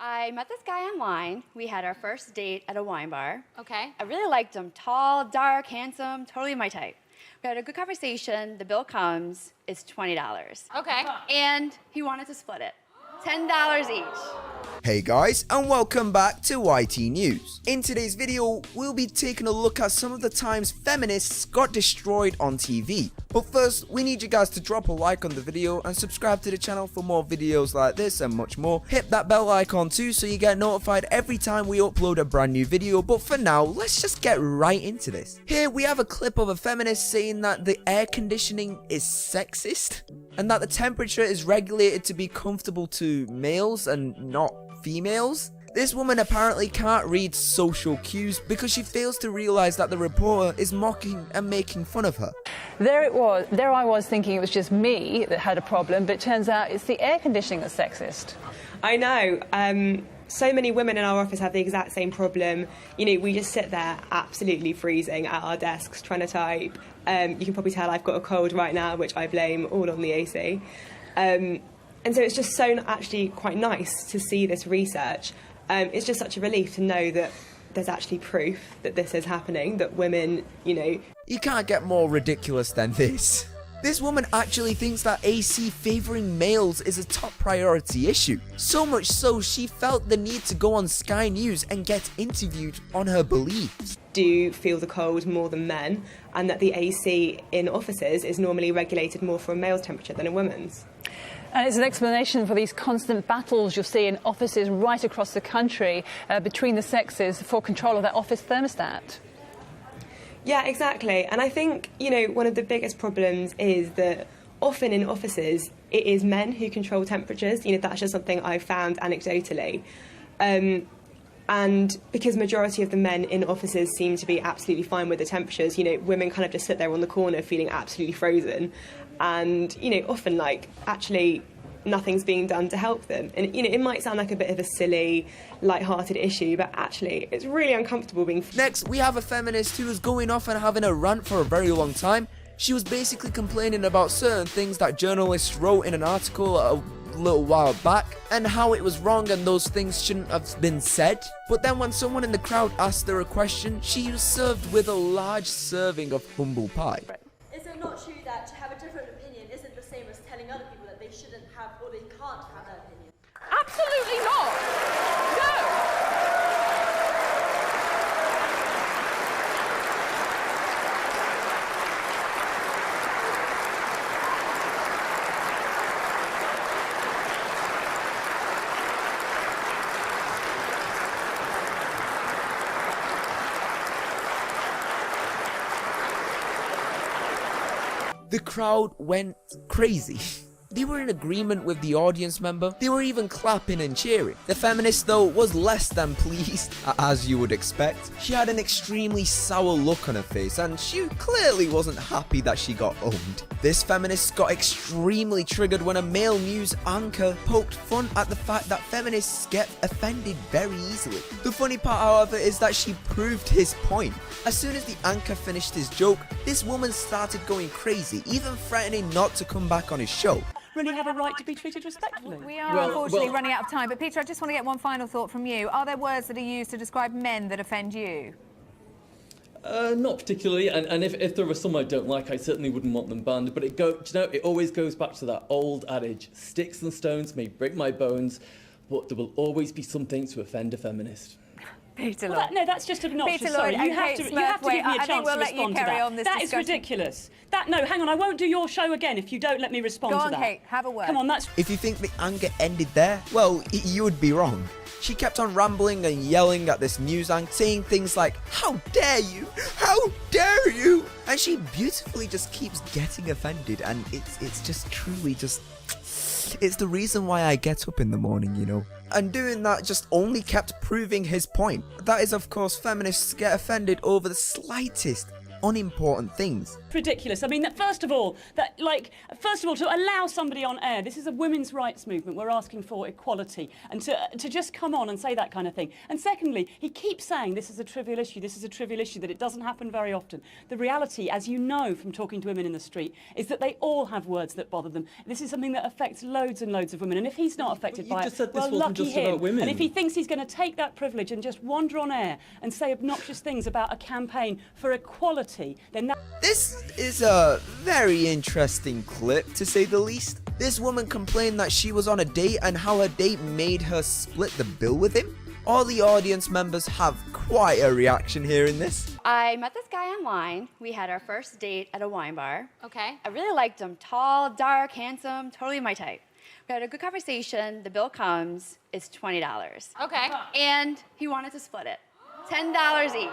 I met this guy online. We had our first date at a wine bar. Okay. I really liked him. Tall, dark, handsome, totally my type. We had a good conversation. The bill comes. It's $20. Okay. And he wanted to split it. $10 each. Hey guys, and welcome back to YTNews. In today's video, we'll be taking a look at some of the times feminists got destroyed on TV. But first, we need you guys to drop a like on the video and subscribe to the channel for more videos like this and much more. Hit that bell icon too so you get notified every time we upload a brand new video. But for now, let's just get right into this. Here we have a clip of a feminist saying that the air conditioning is sexist and that the temperature is regulated to be comfortable to males and not females. This woman apparently can't read social cues because she fails to realize that the reporter is mocking and making fun of her. There it was. There I was thinking it was just me that had a problem, but it turns out it's the air conditioning that's sexist. I know. So many women in our office have the exact same problem. You know, we just sit there absolutely freezing at our desks trying to type. You can probably tell I've got a cold right now, which I blame all on the AC. And so it's just so actually quite nice to see this research. It's just such a relief to know that there's actually proof that this is happening, that women, you know... You can't get more ridiculous than this. This woman actually thinks that AC favouring males is a top priority issue. So much so, she felt the need to go on Sky News and get interviewed on her beliefs. Do feel the cold more than men, and that the AC in offices is normally regulated more for a male's temperature than a woman's. And it's an explanation for these constant battles you'll see in offices right across the country between the sexes for control of that office thermostat. Yeah, exactly. And I think, you know, one of the biggest problems is that often in offices, it is men who control temperatures. You know, that's just something I've found anecdotally. And because majority of the men in offices seem to be absolutely fine with the temperatures, you know, women kind of just sit there on the corner feeling absolutely frozen. And, you know, often, like, actually nothing's being done to help them. And, you know, it might sound like a bit of a silly, light-hearted issue, but actually it's really uncomfortable being... Next, we have a feminist who was going off and having a rant for a very long time. She was basically complaining about certain things that journalists wrote in an article a little while back and how it was wrong and those things shouldn't have been said. But then when someone in the crowd asked her a question, she was served with a large serving of humble pie. Is it not true that to have a different opinion isn't the same as telling other people that they shouldn't have or they can't have that opinion? Absolutely not. No. The crowd went crazy. They were in agreement with the audience member. They were even clapping and cheering. The feminist, though, was less than pleased, as you would expect. She had an extremely sour look on her face, and she clearly wasn't happy that she got owned. This feminist got extremely triggered when a male news anchor poked fun at the fact that feminists get offended very easily. The funny part, however, is that she proved his point. As soon as the anchor finished his joke, this woman started going crazy, even threatening not to come back on his show. Really have a right to be treated respectfully. We are unfortunately running out of time, but Peter, I just want to get one final thought from you. Are there words that are used to describe men that offend you? Not particularly, and if there are some I don't like, I certainly wouldn't want them banned. But it always goes back to that old adage: sticks and stones may break my bones, but there will always be something to offend a feminist. Peter, Well, no, that's just obnoxious. Peter Sorry, Lloyd, you have to give me a I think chance we'll to let you respond to carry that. on this That is discussion. ridiculous. No, hang on, I won't do your show again if you don't let me respond Go to on, that. Kate, have a word. Come on, that's... If you think the anger ended there, well, you would be wrong. She kept on rambling and yelling at this news anchor, saying things like, "How dare you? How dare you?" And she beautifully just keeps getting offended, and it's just truly just... It's the reason why I get up in the morning, you know. And doing that just only kept proving his point. That is, of course, feminists get offended over the slightest unimportant things. Ridiculous. I mean, first of all, to allow somebody on air, this is a women's rights movement. We're asking for equality, and to just come on and say that kind of thing. And secondly, he keeps saying this is a trivial issue, that it doesn't happen very often. The reality, as you know from talking to women in the street, is that they all have words that bother them. This is something that affects loads and loads of women, and if he's not affected by it, well, lucky him. And if he thinks he's going to take that privilege and just wander on air and say obnoxious things about a campaign for equality, then that... This is a very interesting clip, to say the least. This woman complained that she was on a date and how her date made her split the bill with him. All the audience members have quite a reaction hearing this. I met this guy online. We had our first date at a wine bar. Okay. I really liked him. Tall, dark, handsome, totally my type. We had a good conversation. The bill comes. It's $20. Okay. And he wanted to split it. $10 each.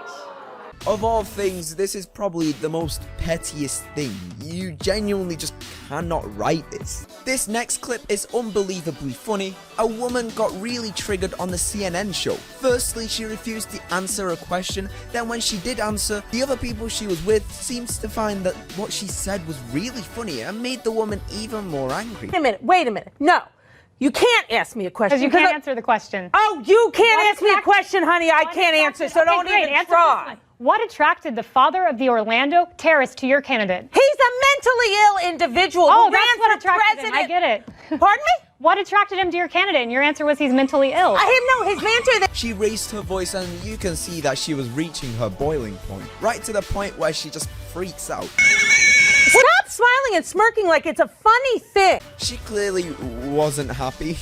Of all things, this is probably the most pettiest thing. You genuinely just cannot write this. This next clip is unbelievably funny. A woman got really triggered on the CNN show. Firstly, she refused to answer a question. Then when she did answer, the other people she was with seems to find that what she said was really funny and made the woman even more angry. Wait a minute. No. You can't ask me a question. Because you can't answer the question. Oh, you can't ask me a question, honey. I can't answer, so don't even try. What attracted the father of the Orlando terrorist to your candidate? He's a mentally ill individual who ran for president. I get it. Pardon me? What attracted him to your candidate? And your answer was he's mentally ill. His answer. She raised her voice and you can see that she was reaching her boiling point. Right to the point where she just freaks out. Stop smiling and smirking like it's a funny thing. She clearly wasn't happy.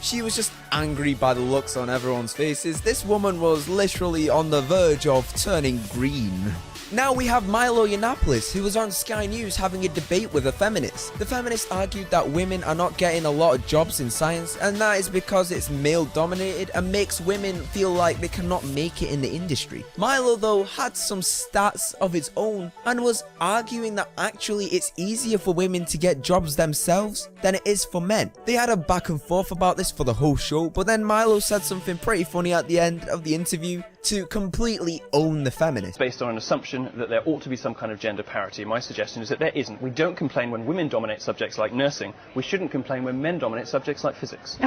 She was just angry by the looks on everyone's faces. This woman was literally on the verge of turning green. Now we have Milo Yiannopoulos, who was on Sky News having a debate with a feminist. The feminist argued that women are not getting a lot of jobs in science, and that is because it's male dominated and makes women feel like they cannot make it in the industry. Milo though had some stats of its own and was arguing that actually it's easier for women to get jobs themselves than it is for men. They had a back and forth about this for the whole show, but then Milo said something pretty funny at the end of the interview to completely own the feminists. Based on an assumption that there ought to be some kind of gender parity, my suggestion is that there isn't. We don't complain when women dominate subjects like nursing. We shouldn't complain when men dominate subjects like physics.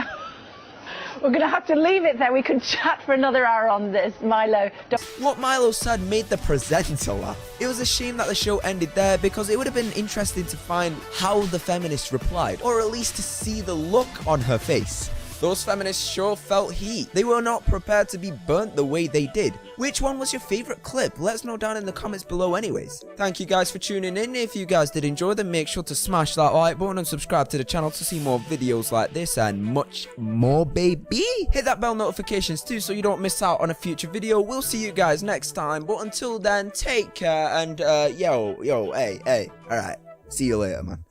We're going to have to leave it there. We could chat for another hour on this, Milo. What Milo said made the presenter laugh. It was a shame that the show ended there because it would have been interesting to find how the feminists replied, or at least to see the look on her face. Those feminists sure felt heat. They were not prepared to be burnt the way they did. Which one was your favorite clip? Let us know down in the comments below anyways. Thank you guys for tuning in. If you guys did enjoy, then make sure to smash that like button and subscribe to the channel to see more videos like this and much more, baby. Hit that bell notifications too so you don't miss out on a future video. We'll see you guys next time, but until then, take care and hey, alright, see you later, man.